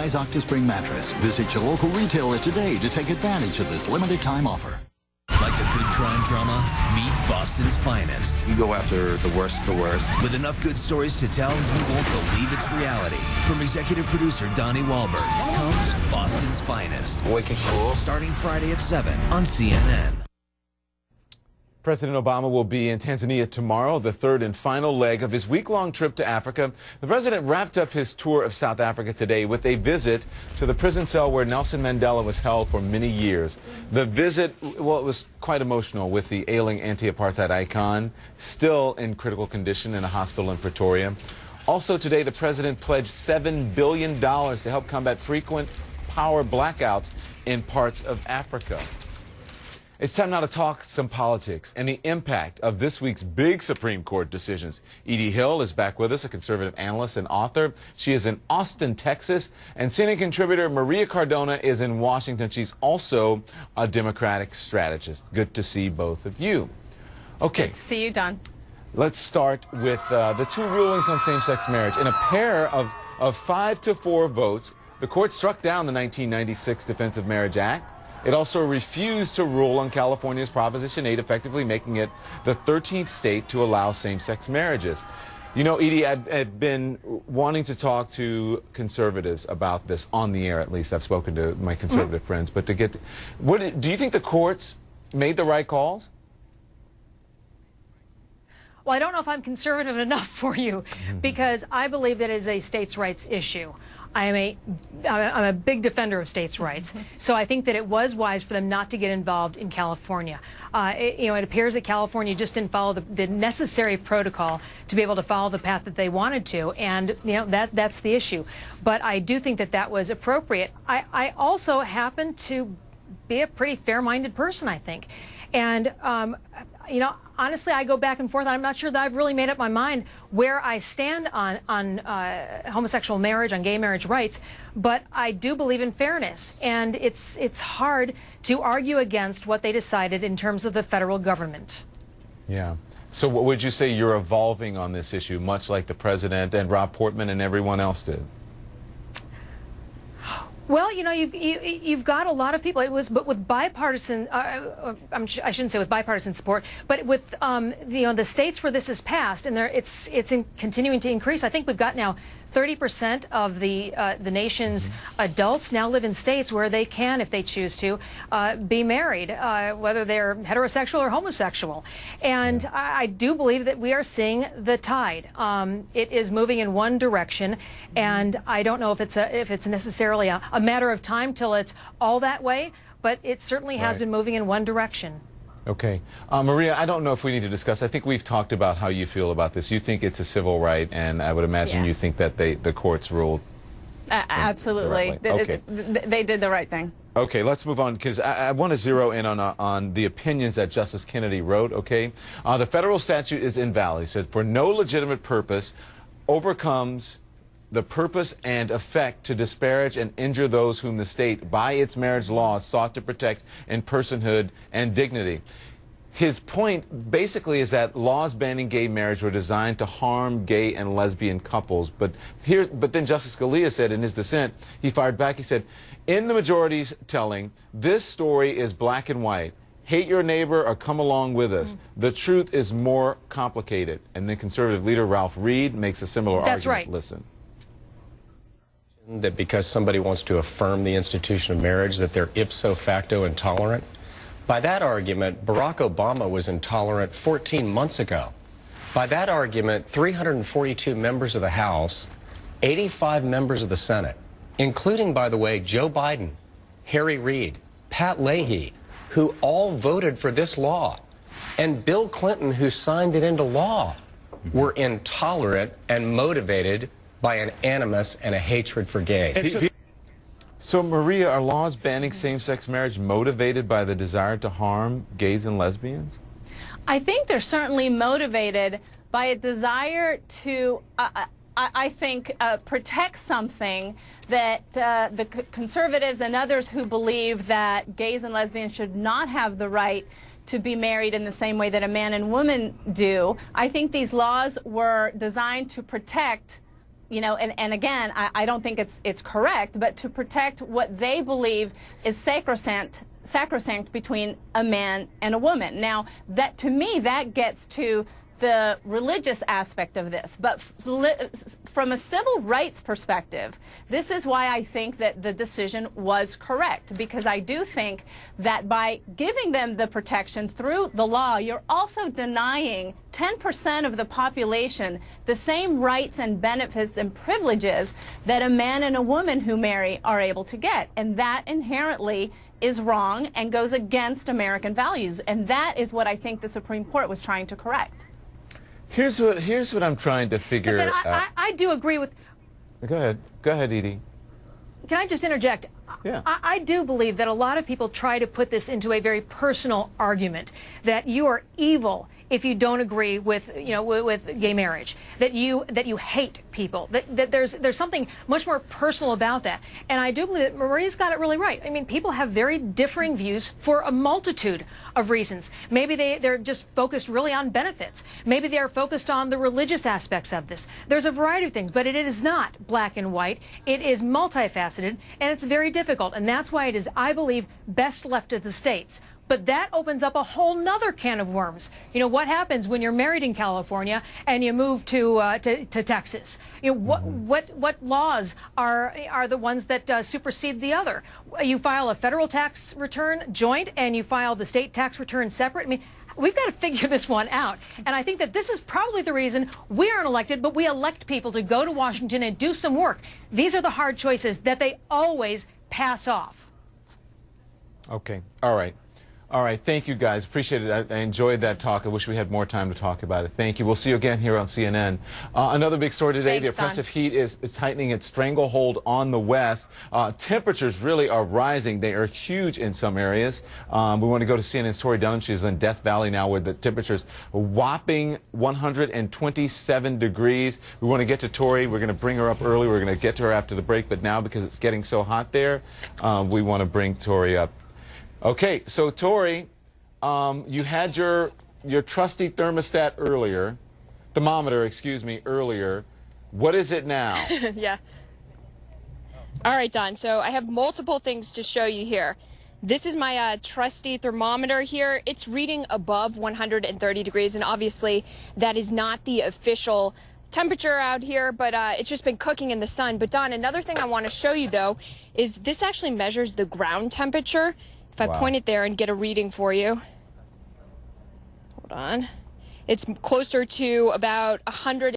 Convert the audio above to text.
size OctaSpring mattress. Visit your local retailer today to take advantage of this limited time offer. Like a good crime drama, meet Boston's finest. You go after the worst of the worst. With enough good stories to tell, you won't believe it's reality. From executive producer Donnie Wahlberg comes Boston's finest. Wicked cool. Starting Friday at 7 on CNN. President Obama will be in Tanzania tomorrow, the third and final leg of his week-long trip to Africa. The president wrapped up his tour of South Africa today with a visit to the prison cell where Nelson Mandela was held for many years. The visit, well, it was quite emotional with the ailing anti-apartheid icon still in critical condition in a hospital in Pretoria. Also today, the president pledged $7 billion to help combat frequent power blackouts in parts of Africa. It's time now to talk some politics and the impact of this week's big Supreme Court decisions. Edie Hill is back with us, a conservative analyst and author. She is in Austin, Texas. And CNN contributor Maria Cardona is in Washington. She's also a Democratic strategist. Good to see both of you. Okay. Good to see you, Don. Let's start with the two rulings on same-sex marriage. In a pair of 5-4 votes, the court struck down the 1996 Defense of Marriage Act. It also refused to rule on California's Proposition 8, effectively making it the 13th state to allow same-sex marriages. You know, Edie, I've been wanting to talk to conservatives about this on the air, at least. I've spoken to my conservative friends. But to get to, do you think the courts made the right calls? Well, I don't know if I'm conservative enough for you, because I believe that it is a states' rights issue. I'm a big defender of states' rights, so I think that it was wise for them not to get involved in California. It appears that California just didn't follow the necessary protocol to be able to follow the path that they wanted to, and that's the issue. But I do think that that was appropriate. I also happen to be a pretty fair-minded person, I think, and honestly, I go back and forth. I'm not sure that I've really made up my mind where I stand on homosexual marriage, on gay marriage rights, but I do believe in fairness, and it's hard to argue against what they decided in terms of the federal government. Yeah. So what would you say you're evolving on this issue, much like the president and Rob Portman and everyone else did? Well, you've got a lot of people. But with bipartisan, I shouldn't say with bipartisan support, but with the states where this is passed, and it's continuing to increase. I think we've got now 30% of the nation's adults now live in states where they can, if they choose to, be married, whether they're heterosexual or homosexual. And I do believe that we are seeing the tide. It is moving in one direction, and I don't know if it's necessarily a matter of time till it's all that way, but it certainly has been moving in one direction. Okay. Maria, I don't know if we need to discuss. I think we've talked about how you feel about this. You think it's a civil right, and I would imagine you think that the courts ruled. Absolutely. They did the right thing. Okay, let's move on, because I want to zero in on the opinions that Justice Kennedy wrote, okay? The federal statute is invalid. He said, for no legitimate purpose overcomes the purpose and effect to disparage and injure those whom the state, by its marriage laws, sought to protect in personhood and dignity. His point basically is that laws banning gay marriage were designed to harm gay and lesbian couples. But then Justice Scalia said in his dissent, he fired back, he said, in the majority's telling, this story is black and white. Hate your neighbor or come along with us. The truth is more complicated. And then conservative leader Ralph Reed makes a similar argument. That's right. Listen. That because somebody wants to affirm the institution of marriage, that they're ipso facto intolerant. By that argument, Barack Obama was intolerant 14 months ago. By that argument, 342 members of the House, 85 members of the Senate, including, by the way, Joe Biden, Harry Reid, Pat Leahy, who all voted for this law, and Bill Clinton, who signed it into law, were intolerant and motivated by an animus and a hatred for gays. So, Maria, are laws banning same-sex marriage motivated by the desire to harm gays and lesbians? I think they're certainly motivated by a desire to, I think, protect something that the conservatives and others who believe that gays and lesbians should not have the right to be married in the same way that a man and woman do. I think these laws were designed to protect you know, and again, I don't think it's correct, but to protect what they believe is sacrosanct between a man and a woman. Now, that to me, that gets to the religious aspect of this. But from a civil rights perspective, this is why I think that the decision was correct, because I do think that by giving them the protection through the law, you're also denying 10% of the population the same rights and benefits and privileges that a man and a woman who marry are able to get. And that inherently is wrong and goes against American values. And that is what I think the Supreme Court was trying to correct. Here's what I'm trying to figure out. I do agree with... Go ahead, Edie. Can I just interject? Yeah. I do believe that a lot of people try to put this into a very personal argument, that you are evil if you don't agree with, you know, with gay marriage, that you hate people, that there's something much more personal about that. And I do believe that Maria's got it really right. I mean, people have very differing views for a multitude of reasons. Maybe they're just focused really on benefits. Maybe they are focused on the religious aspects of this. There's a variety of things, but it is not black and white. It is multifaceted, and it's very difficult. And that's why it is, I believe, best left to the states. But that opens up a whole nother can of worms. You know, what happens when you're married in California and you move to Texas? You know, what laws are the ones that supersede the other? You file a federal tax return joint and you file the state tax return separate. I mean, we've got to figure this one out. And I think that this is probably the reason we aren't elected, but we elect people to go to Washington and do some work. These are the hard choices that they always pass off. Okay. All right. All right. Thank you, guys. Appreciate it. I enjoyed that talk. I wish we had more time to talk about it. Thank you. We'll see you again here on CNN. Another big story today. Thanks, the oppressive heat is tightening its stranglehold on the West. Temperatures really are rising. They are huge in some areas. We want to go to CNN's Tori Dunham. She's in Death Valley now, where the temperature's a whopping 127 degrees. We want to get to Tori. We're going to bring her up early. We're going to get to her after the break. But now, because it's getting so hot there, we want to bring Tori up. Okay, so Tori, you had your trusty thermostat earlier, thermometer, excuse me, earlier. What is it now? Yeah. All right, Don, so I have multiple things to show you here. This is my trusty thermometer here. It's reading above 130 degrees, and obviously that is not the official temperature out here, but it's just been cooking in the sun. But Don, another thing I want to show you, though, is this actually measures the ground temperature. If I point it there and get a reading for you. Hold on. It's closer to about 100.